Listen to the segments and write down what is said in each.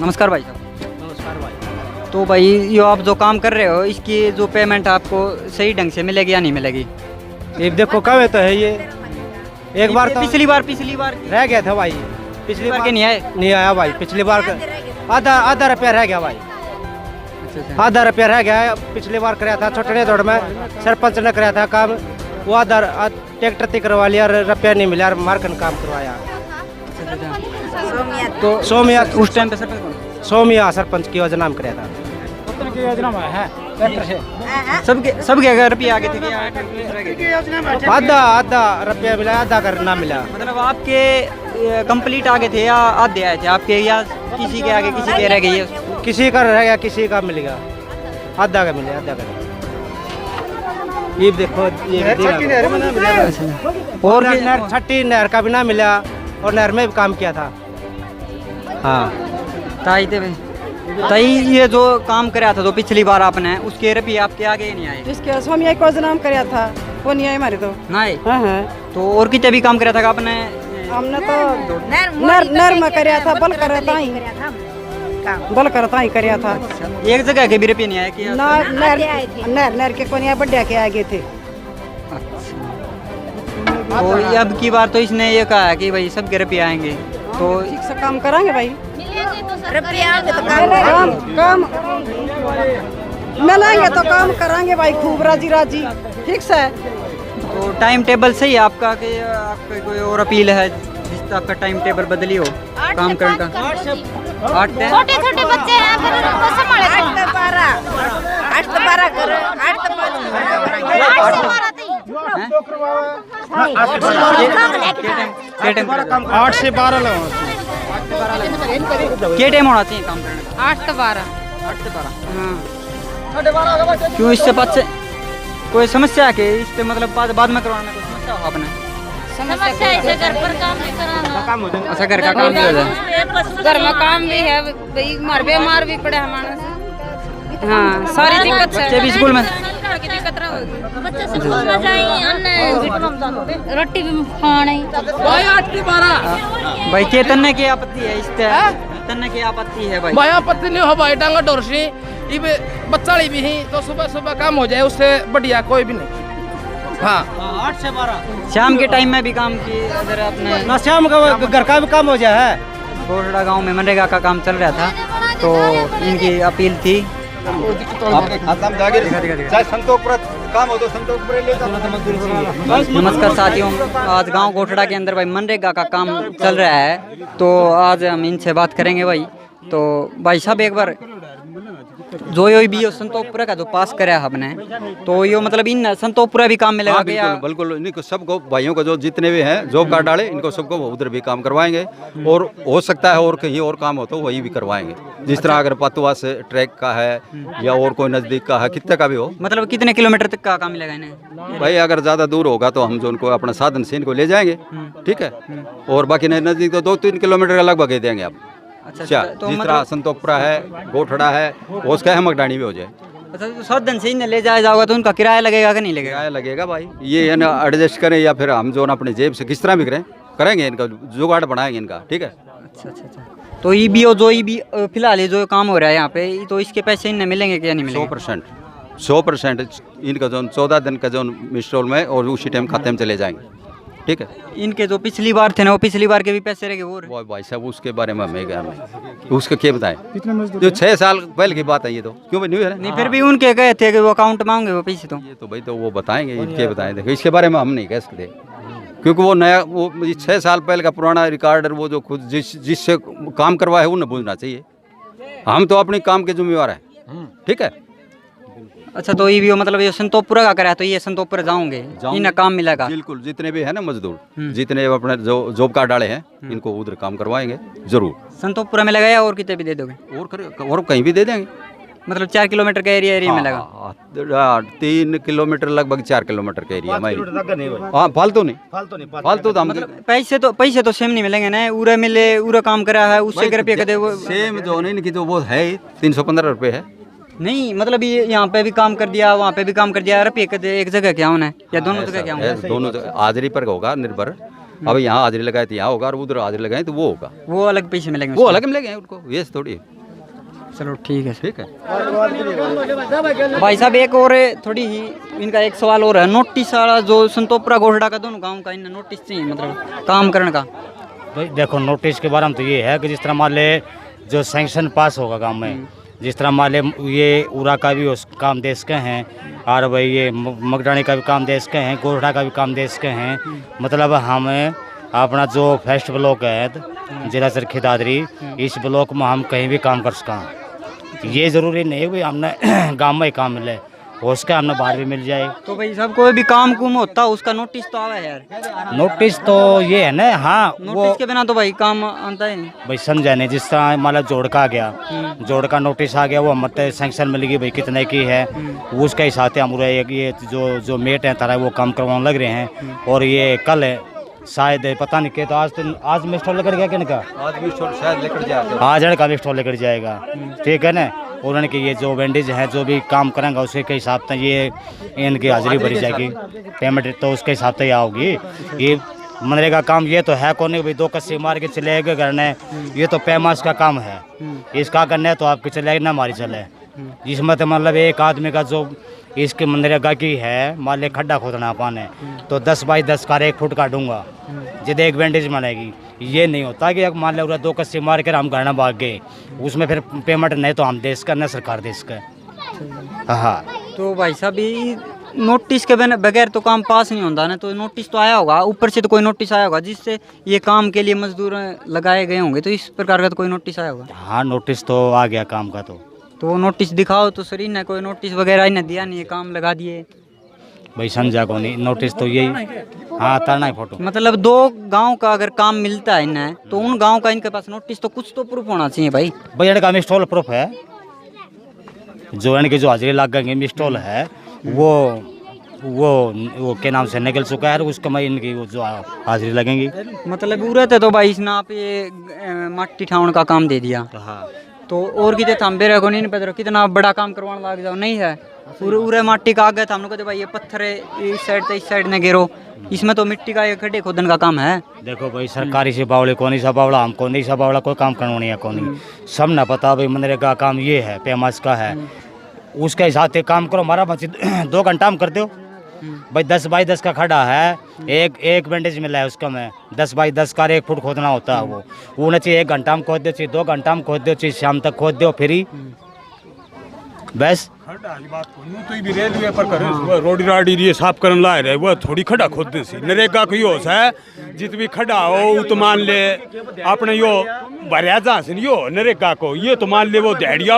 नमस्कार भाई साहब। नमस्कार भाई। तो भाई ये आप जो काम कर रहे हो इसकी जो पेमेंट आपको सही ढंग से मिलेगी या नहीं मिलेगी? ये देखो कब तो है ये एक बार तो पिछली बार रह गया था भाई। पिछली बार के नहीं आए? नहीं आया भाई। पिछली बार आधा रुपया रह गया भाई। अच्छा। आधा रुपया रह गया। पिछली बार कराया था छोटे दौड़ में सरपंच ने कराया था काम। वो आधा ट्रैक्टर तक करवा लिया, रुपया नहीं मिला, मार्कन काम करवाया। तो सोमिया उस टाइम पे सरपंच कौन? सोमिया सरपंच की योजना में कराया था। की योजना में है ट्रैक्टर से सबके अगर रुपये आगे थे क्या ट्रैक्टर रह गए? आधा रुपया मिला, आधा कर ना मिला। मतलब आपके कंप्लीट आगे थे या आधे आए थे आपके, या किसी के आगे किसी के रह गई है? किसी का रह गया, किसी का मिलेगा। आधा का मिले, आधा का। ये देखो ये और नहर छठी नहर का भी ना मिला और नहर में भी काम किया था। हाँ ताई ये जो काम कराया था तो पिछली बार आपने उसके रुपये आपके आगे ही नहीं आए? जिसके सोमिया को नाम कराया था वो नहीं आए हमारे तो। नहीं। हाँ। तो और कितने भी काम कराया था आपने? हमने तो नर में कराया था, बल करता ही कराया था। एक जगह के भी रुपये नहीं आए कि? नर के कोनिया बढ़िया के आगे थे। तो अब की बार तो इसने ये कहा है कि भाई सबके रुपये आएंगे तो ठीक से काम करांगे भाई। काम मिलेंगे तो काम करांगे भाई, खूब राजी राजी। ठीक से तो टाइम टेबल सही है आपका कि आपका कोई और अपील है जिससे आपका टाइम टेबल बदली हो काम करने का? 8 से छोटे छोटे बच्चे हैं फिर उनको संभाले 8 से 12 करो 8 से 8 से 12 लो। क्या टाइम होना चाहिए काम करने का? 8 से 12। 8 से 12। हाँ। क्यों इससे बाद से कोई समस्या है कि इससे मतलब बाद में करवाने में कोई समस्या हो आपने? समस्या ऐसे घर पर काम नहीं कराना। अच्छा घर का काम भी हो जाए? घर में काम भी है भाई, मार बीमार भी पड़े हमारे से। हाँ सारी दिक्कत है। बच्चे भी स्कूल में? बच्चे स्कूल में जाए रोटी भी खाने। भाई के तन्ने की आपत्ति है इस तन्ने की आपत्ति है भाई? भाई आपत्ति नहीं हो भाई, डांगा डोरसी इबे बच्चाड़ी भी ही तो सुबह सुबह काम हो जाए, उससे बढ़िया कोई भी नहीं। हाँ 8 से 12 शाम के टाइम में भी काम की अगर आपने? ना शाम का घर का भी काम हो जाए है। गोठड़ा गांव में मनरेगा का काम चल रहा था तो इनकी अपील थी। नमस्कार साथियों, आज गांव गोठड़ा के अंदर भाई मनरेगा का काम चल रहा है तो आज हम इनसे बात करेंगे भाई। तो भाई साहब एक बार जो यो भी संतोषपुरा का जो पास कराया हमने तो यो मतलब इन संतोषपुरा भी काम मिलेगा? हाँ, बिल्कुल इनको सबको भाइयों को जो जितने भी हैं जॉब कार्ड डाले इनको सबको उधर भी काम करवाएंगे और हो सकता है और कहीं और काम हो तो वही भी करवाएंगे। जिस तरह अगर पतवा से ट्रैक का है या और कोई नजदीक का है, कितने का भी हो। मतलब कितने किलोमीटर तक का काम मिलेगा इन्हें? भाई अगर ज्यादा दूर होगा तो हम जो उनको अपने साधन से इनको ले जाएंगे, ठीक है। और बाकी नजदीक तो 2-3 किलोमीटर का लगभग ही देंगे आप। अच्छा तो जिस तरह संतोषपुरा है, गोठड़ा है, उसका है मकडानी भी हो जाए। अच्छा तो साधन से इन्हें ले जाया जाओगा तो उनका किराया लगेगा कि नहीं लगेगा? किराया लगेगा भाई, ये है ना एडजस्ट करें या फिर हम जो अपने जेब से किस तरह भी करेंगे इनका जुगाड़ बनाएंगे इनका, ठीक है। अच्छा। तो ये भी जो ये भी फिलहाल ये जो काम हो रहा है यहाँ पे तो इसके पैसे इन्हें मिलेंगे क्या नहीं मिलेंगे? 100% इनका जो 14 दिन का जो मिस्ट्रोल में और उसी टाइम खाते में चले जाएंगे, ठीक है। इनके जो पिछली बार थे ना वो पिछली बार के भी पैसे रह गए वो भाई साहब उसके बारे में हमें क्या उसका क्या बताएं, जो 6 साल पहले की बात है ये तो, क्यों भाई नहीं है? नहीं फिर भी उनके कहे थे कि वो अकाउंट मांगे वो पैसे तो ये तो भाई तो वो बताएंगे, इनके बताएं। देखो इसके बारे में हम नहीं कह सकते क्योंकि वो नया वो 6 साल पहले का पुराना रिकॉर्ड वो जो खुद जिससे काम करवाए उन्हें बुझना चाहिए। हम तो अपनी काम के जिम्मेवार हैं, ठीक है। अच्छा तो ये भी मतलब ये संतोषपुरा का करा तो ये संतोषपुरा जाओगे इन्हें काम मिलेगा? बिल्कुल, जितने भी है ना मजदूर जितने अपने जो जॉब कार्ड डाले हैं इनको उधर काम करवाएंगे जरूर। संतोषपुरा में लगाया और कितने भी दे दोगे? और कहीं भी दे देंगे। मतलब 4 किलोमीटर का एरिया में लगा? 3 किलोमीटर लगभग 4 किलोमीटर का एरिया हमारी। हाँ फालतू तो मतलब पैसे तो सेम नहीं मिलेंगे ना? उरा मिले उरा काम करा है उससे रुपये का दे वो सेम जो नहीं की तो वो है 315 रुपये है। नहीं मतलब ये यहाँ पे भी काम कर दिया वहाँ पे भी काम कर दिया रुपये का एक जगह क्या होना है या दोनों जगह क्या होना है? दोनों हाजिरी पर होगा निर्भर। अब यहाँ हाजिरी लगाए तो यहाँ होगा और उधर हाजिरी लगाए तो वो होगा, वो अलग पैसे मिलेंगे वो उसके? अलग मिलेंगे उनको, ये थोड़ी है। चलो ठीक है। ठीक है। भाई साहब एक और थोड़ी ही इनका एक सवाल और है, नोटिस वाला जो संतोपरा घोषड़ा का दोनों गांव का इन्हें नोटिस चाहिए मतलब काम करने का। भाई देखो नोटिस के बारे में तो ये है कि जिस तरह मान ले जो सैंक्शन पास होगा गांव में, जिस तरह मान ले ये उरा का भी उस काम देश के हैं और भाई ये मगडानी का भी काम देश के हैं, गोरडा का भी काम देश के हैं। मतलब हमें अपना जो फर्स्ट ब्लॉक है जिला सरखी दादरी, इस ब्लॉक में हम कहीं भी काम कर सकें। ये ज़रूरी नहीं है हमने गांव में ही काम मिले, हो सके हमने बाहर भी मिल जाए। तो भाई साहब कोई भी काम कुम होता उसका नोटिस तो आवा है यार। नोटिस तो ये है ना, हाँ नोटिस के बिना तो भाई काम आता है नहीं। भाई समझा नहीं, जिस तरह मतलब जोड़ का आ गया, जोड़ का नोटिस आ गया, वो मत सैंक्शन मिलेगी भाई कितने की है, उसके हिसाब से हम ये जो मेट है तारा वो काम करवाने लग रहे हैं। और ये कल है शायद पता नहीं के, तो आज में स्टॉल लेकर गया कि इनका, आज भी शायद लेकर जाएगा, आज इनका भी स्टॉल लेकर जाएगा। ठीक है ना, और उनके ये जो वेंडेज है जो भी काम करेंगे उसके हिसाब से ये इनकी हाजिरी भरी जाएगी, पेमेंट तो उसके हिसाब से होगी। ये मनरेगा काम ये तो है कौन भाई 2 कस्सी मार के चलेगा करने, ये तो पैमास का काम है, इसका करने तो आपके चलेगा ना हमारी चले। जिसमें तो मतलब एक आदमी का जो इसके मनरेगा की है, मान ले खड्डा खोदना पाने तो 10 बाई 10 का 1 फुट काटूंगा जिद एक बैंडेज बनेगी। ये नहीं होता कि मान लो 2 कस्सी मार कर हम घर ना भाग गए, उसमें फिर पेमेंट नहीं तो हम देश का न सरकार देश का। हाँ तो भाई साहब ये नोटिस के बगैर तो काम पास नहीं होता ना, तो नोटिस तो आया होगा ऊपर से, तो कोई नोटिस आया होगा जिससे ये काम के लिए मजदूर लगाए गए होंगे, तो इस प्रकार का तो कोई नोटिस आया होगा। हाँ नोटिस तो आ गया काम का, तो वो नोटिस दिखाओ तो सर ने कोई नोटिस वगैरह इन्हें दिया नहीं है, काम लगा दिए भाई समझा को नहीं, नोटिस तो यही हाँ तरना है फोटो। मतलब 2 गांव का अगर काम मिलता है इन्हें तो उन गांव का इनके पास नोटिस तो कुछ तो प्रूफ होना चाहिए भाई। भाई इनका मिस्टॉल प्रूफ है, जो इनके जो हाजिरी लग गए मिस्टॉल है वो के नाम से निकल चुका है, उसका मैं इनकी वो जो हाजिरी लगेंगी। मतलब उरत है तो भाई इसने आप ये मट्टी ठाउन का काम दे दिया, हाँ तो और कितने थाम्बे रहो नहीं पता कितना बड़ा काम करवाने लग जाओ, नहीं है पूरे माटी का आ गया था हमने कहते भाई ये पत्थर है इस साइड से इस साइड ने गिरो, इसमें तो मिट्टी का ये खड्डे खोदन का काम है। देखो भाई सरकारी से बावले कौन सा बावला, हम कौन सा बावला कोई काम करवानी है कौन, सब ना पता भाई मनरेगा काम ये है पैमास का है, उसके हिसाब से काम करो। हमारा 2 घंटा हम कर दो भाई, 10 बाई 10 का खड़ा है, एक बैंडेज मिला है उसका में 10 बाई 10 का 1 फुट खोदना होता है, वो ना चाहिए 1 घंटा में खोद दो, चाहिए 2 घंटा में खोद दो, चाहिए शाम तक खोद दो फ्री बस। तो भी रेलवे पर करे रोडी राडी ये साफ करन लाए रहे, वो थोड़ी खड्डा खोदने से नरेगा को यो है जित भी खड्डा हो तो मान ले अपने यो भरिया जा से यो नरेगा को ये तो मान ले वो दहड़िया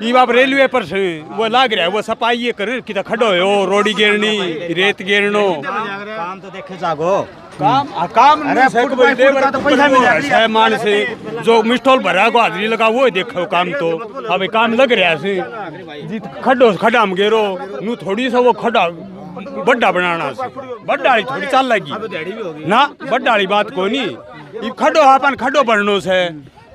ये बाप रेलवे पर से वो लाग रहा है, वो सफाई ये करे कि खड्डो हो रोडी गिरनी रेत गिरनो काम तो देखे जागो काम है मान से जो मिस्टॉल भरा को हाजिरी लगा वो देखो काम तो अब काम लग रहा है जित खड्डा में गेरो नू थोड़ी सा वो खड्डा बड्डा बनाना बड्डा थोड़ी चाल लगी ना, बड्डा बात को नहीं खड्डो अपन खड्डो बननो से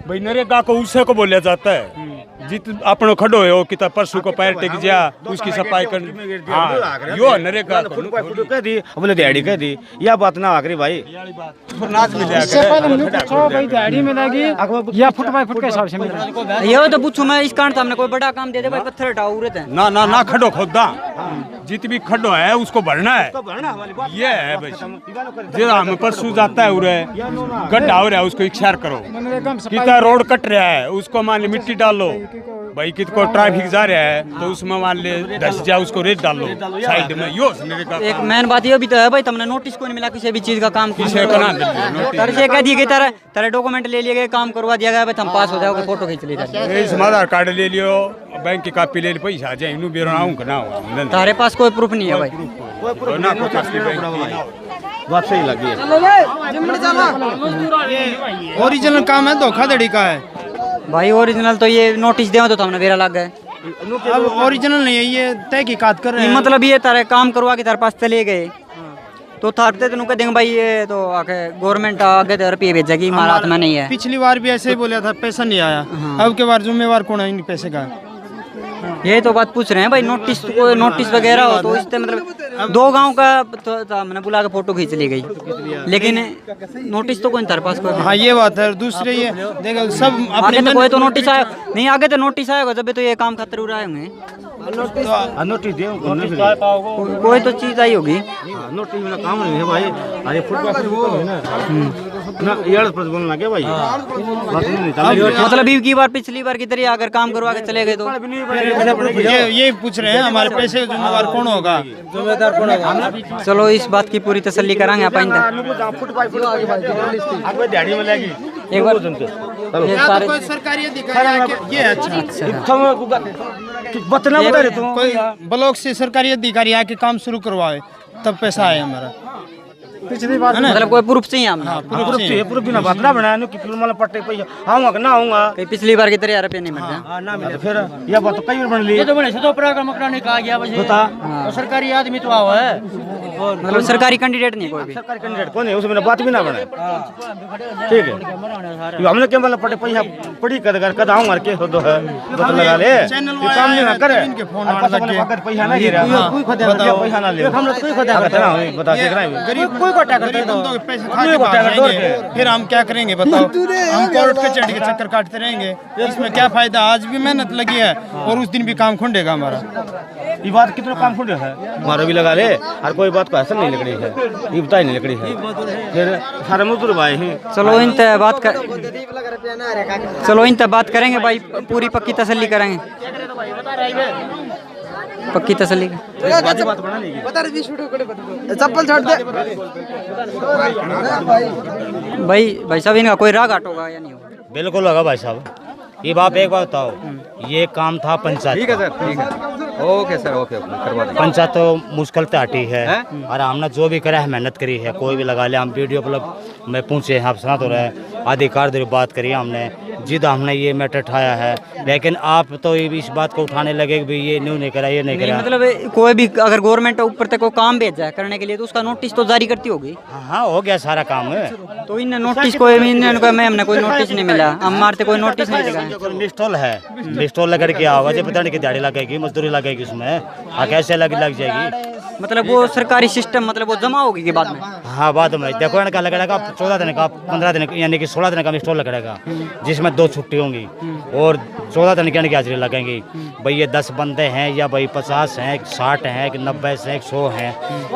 भाई नरेगा को उससे को बोला जाता है, जित अपनो खड्डो हो कि परसों को पैर टेक जा उसकी सफाई कर, हाँ यो नरेगा कह दी बोले दिहाड़ी कह दी, यह बात ना आखिरी भाई नाच मिल या फुट बाई फुट के हिसाब से मिल रहा है। ये तो पूछूं मैं इस कारण हमने कोई बड़ा काम दे दे भाई, पत्थर हटाओ उरत है ना खड्डो खोदा जित भी खड्डो है उसको भरना है, ये है भाई जो हमें परसों जाता है उरे गड्ढा हो रहा है उसको इक्शार करो, कितना रोड कट रहा है उसको मान ले मिट्टी डालो भाई, कित को ट्रैफिक जा रहा है तो उसमें मान ले धस जा उसको रेत डालो साइड में यो एक मेन बात ये भी तो है भाई तुमने नोटिस को नहीं मिला किसी भी चीज का काम किसे बना दे तर से कह दिए गए तेरे डॉक्यूमेंट ले लिए गए काम करवा दिया गया भाई तुम पास हो जाओगे फोटो खींच लीजिए, आधार कार्ड ले लियो बैंक की कॉपी ले ली पैसा जाए इनू बेरो आऊं ना हो तारे पास कोई प्रूफ नहीं है भाई, ना कुछ असली बात सही लगी ओरिजिनल काम है, धोखाधड़ी का है भाई ओरिजिनल तो ये नोटिस दे तो हमने बेरा लग गए, अब ओरिजिनल नहीं है ये तहकीकात कर रहे हैं। मतलब ये तारे काम करवा के तारे पास चले गए तो थाकते तेन कह देंगे भाई ये तो आके गवर्नमेंट आगे तो रुपये भेजेगी हमारे हाथ में नहीं है। पिछली बार भी ऐसे ही बोला था पैसा नहीं आया, अब के बार जिम्मेवार कौन है इन पैसे का, ये तो बात पूछ रहे हैं भाई, नोटिस वगैरह हो तो इससे मतलब 2 गांव का तो मैंने बुला के फोटो खींच ली गई, लेकिन नोटिस तो कोई नहीं था पास कोई। हाँ ये बात है। दूसरे ये देखो सब आगे तो कोई तो नोटिस आया नहीं, आगे तो नोटिस आएगा जब तो ये काम खतर हो रहा है। नोटिस दे कोई तो चीज आई होगी। नोटिस में काम नहीं है भाई। अरे फुटपाथ वो है ना यार पर बोलना क्या भाई। मतलब की बार पिछली बार की तरह अगर काम करवा के चले गए तो ये पूछ रहे हैं हमारे पैसे का जिम्मेदार कौन होगा? चलो इस बात की पूरी तसल्ली कराएंगे आप आइंदा। एक बार ये सारे कोई सरकारी अधिकारी ये अच्छा बतना बता रहे तुम कोई ब्लॉक से सरकारी अधिकारी आके काम शुरू करवाए तब पैसा आए हमारा। पिछली बार मतलब कोई प्रूफ चाहिए हम। प्रूफ बिना बतना बनाया नो कि फिल्म वाला पट्टे पे आऊंगा कि ना आऊंगा। कहीं पिछली बार की तरह रुपये नहीं मिलते। हां ना मिले फिर ये बात तो कई बार बन ली। ये तो बने से तो प्रकार मकड़ा नहीं कहा गया बस बता तो सरकारी आदमी तो आओ है, मतलब सरकारी कैंडिडेट नहीं कोई भी। सरकारी कैंडिडेट कौन है उसमें मेरा बात भी ना बने। ठीक है हमने क्या मतलब पट्टे पैसा पड़ी कद आऊंगा के हो दो है तो लगा ले ये काम नहीं करे इनके फोन आ लगे पैसा ना गिरा कोई खुदा पैसा ना ले हम लोग कोई खुदा करते ना बता देख रहा है गरीब कोई कोटा करते तो पैसे खा के भाग जाएंगे, फिर हम क्या करेंगे बताओ? हम कोर्ट कचहरी के चक्कर काटते रहेंगे, इसमें क्या फायदा? आज भी मेहनत लगी है और उस दिन भी काम खुंडेगा हमारा। ये बात कितना काम खुंडे है हमारा भी लगा ले हर कोई बात को असर नहीं लकड़ी है ये बताई नहीं लकड़ी है फिर सारे मजदूर भाई हैं। चलो इनसे बात करेंगे भाई, पूरी पक्की तसल्ली करेंगे, पक्की तसल्ली। चप्पल छोड़ दे भाई साहब इनका कोई राग होगा या नहीं होगा? बिल्कुल होगा भाई साहब। ये बात एक बात बताओ, ये काम था पंचायत। ठीक है सर, ठीक है, ओके सर, ओके करवा देंगे। पंचायत तो मुश्किल से हटी है और हमने जो भी करा है मेहनत करी है, कोई भी लगा ले। हम वीडियो मतलब मैं पूछे हैं आप सुना तो रहे अधिकार दे बात करी हमने जिद हमने ये मैटर उठाया है, लेकिन आप तो इस बात को उठाने लगे कि ये न्यू नहीं करा ये नहीं करा। मतलब कोई भी अगर गवर्नमेंट ऊपर तक को काम भेजा है करने के लिए तो उसका नोटिस तो जारी करती होगी। हाँ हो गया सारा काम है। तो इन नोटिस कोई हमने कोई नोटिस नहीं मिला, हम मारते कोई नोटिस नहीं लगा। मिस्टॉल है, मिस्टॉल लगा के आओगे जो पता नहीं कि दिहाड़ी लगेगी मजदूरी लगेगी उसमें कैसे लग जाएगी। मतलब वो सरकारी सिस्टम मतलब वो जमा होगी के बाद में। हाँ बाद में देखो इनका लगेगा 14 दिन का 15 दिन यानी कि 16 दिन का मिस्टॉल लगेगा जिसमें 2 छुट्टी होंगी और 14 दिन की हाजिरी लगेंगी। भाई ये 10 बंदे हैं या भाई 50 हैं 60 हैं 90 हैं 100 हैं,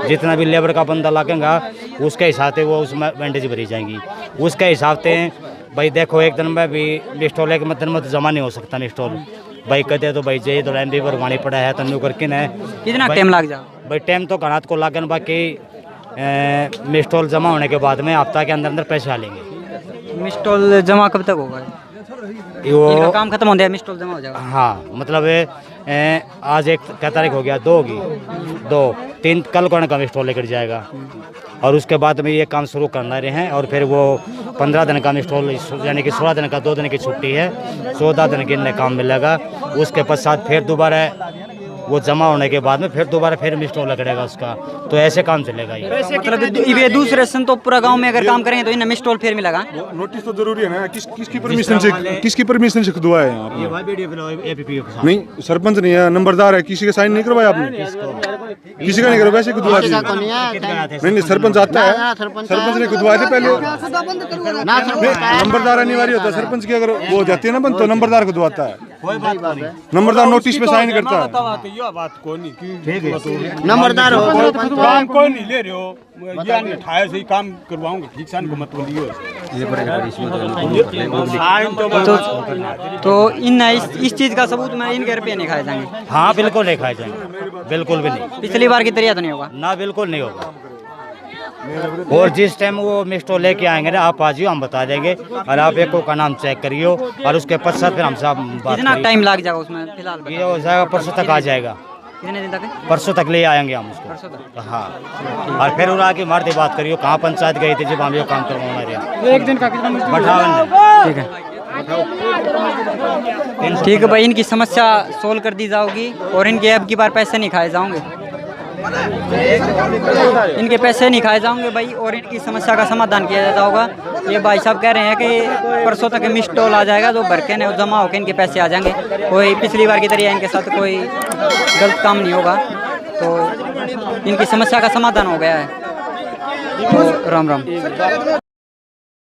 जितना भी लेबर का बंदा लगेगा उसके हिसाब से वो उसमें वेंडेज भरी जाएंगी। उसके हिसाब से भाई देखो एक दिन में भी मिस्टॉल एक दिन में तो जमा नहीं हो सकता मिस्टॉल। भाई कहते तो भाई जे तो लाइन भी भरवानी पड़ा है तो करके न कितना टाइम लग जाए? भाई टाइम तो घनात को लागन बाकी मिस्टॉल जमा होने के बाद में हफ्ता के अंदर पैसे आ लेंगे। मिस्टॉल जमा कब तक होगा? वो काम खत्म हो गया मिस्टॉल जमा हो जाएगा। हाँ मतलब आज 1 तारीख हो गया, 2 होगी 2 3 कल को का मिस्टॉल लेकर जाएगा और उसके बाद में ये काम शुरू करना रहे हैं और फिर वो 15 दिन का मिस्टॉल यानी कि 16 दिन का 2 दिन की छुट्टी है, 14 दिन के इन्हें काम मिलेगा। उसके पश्चात फिर दोबारा वो जमा होने के बाद में फिर दोबारा फिर मिस्टॉल लगेगा उसका, तो ऐसे काम चलेगा ये। मतलब ये दूसरे सन तो पूरा गांव में अगर काम करेंगे तो इन्हें मिस्टॉल फिर मिलेगा। नोटिस तो जरूरी है ना, किसकी परमिशन से खुदवाया है यहाँ? नहीं सरपंच नहीं है, नंबरदार है, किसी के साइन नहीं करवाया आपने? किसी का नहीं करवाया, वैसे खुदवा दिया। नहीं सरपंच आता है, सरपंच ने खुदवाए थे पहले। नंबरदार अनिवार्य होता है, सरपंच की अगर वो हो जाती है ना बंद तो नंबरदार खुदवाता है। नंबरदार नोटिस पे साइन करता है। बात को नहीं नंबरदार हो काम कोई नहीं ले रहे हो, यानी ठाया से ही काम करवाऊंगा, ठीक सान को मत बोलियो। तो इन इस चीज का सबूत में इनके रुपये नहीं खाए जाएंगे? हाँ बिल्कुल नहीं खाए जाएंगे, बिल्कुल भी नहीं। पिछली बार की तरह तो नहीं होगा ना, बिल्कुल नहीं होगा। और जिस टाइम वो मिस्टॉल लेके आएंगे ना आप आ जाइए, हम बता देंगे और आप एक का नाम चेक करियो और उसके पश्चात फिर हमसे बात। कितना टाइम लग जाएगा उसमें? फिलहाल ये हो जाएगा परसों तक आ जाएगा। कितने दिन तक? परसों तक ले आएंगे हम उसको। हाँ और फिर उड़ा के मारते बात करियो कहाँ पंचायत गई थी जब हम ये काम करवाना रहे। 1 दिन का कितना? ठीक है ठीक है भाई, इनकी समस्या सोल्व कर दी जाओगी और इनके अब की बार पैसे नहीं खाए जाओगे, इनके पैसे नहीं खाए जाओगे भाई और इनकी समस्या का समाधान किया जाएगा। ये भाई साहब कह रहे हैं कि परसों तक मिस्टॉल आ जाएगा, जो भर के ने जमा होकर इनके पैसे आ जाएंगे। कोई पिछली बार की तरह इनके साथ कोई गलत काम नहीं होगा। तो इनकी समस्या का समाधान हो गया है। तो राम राम।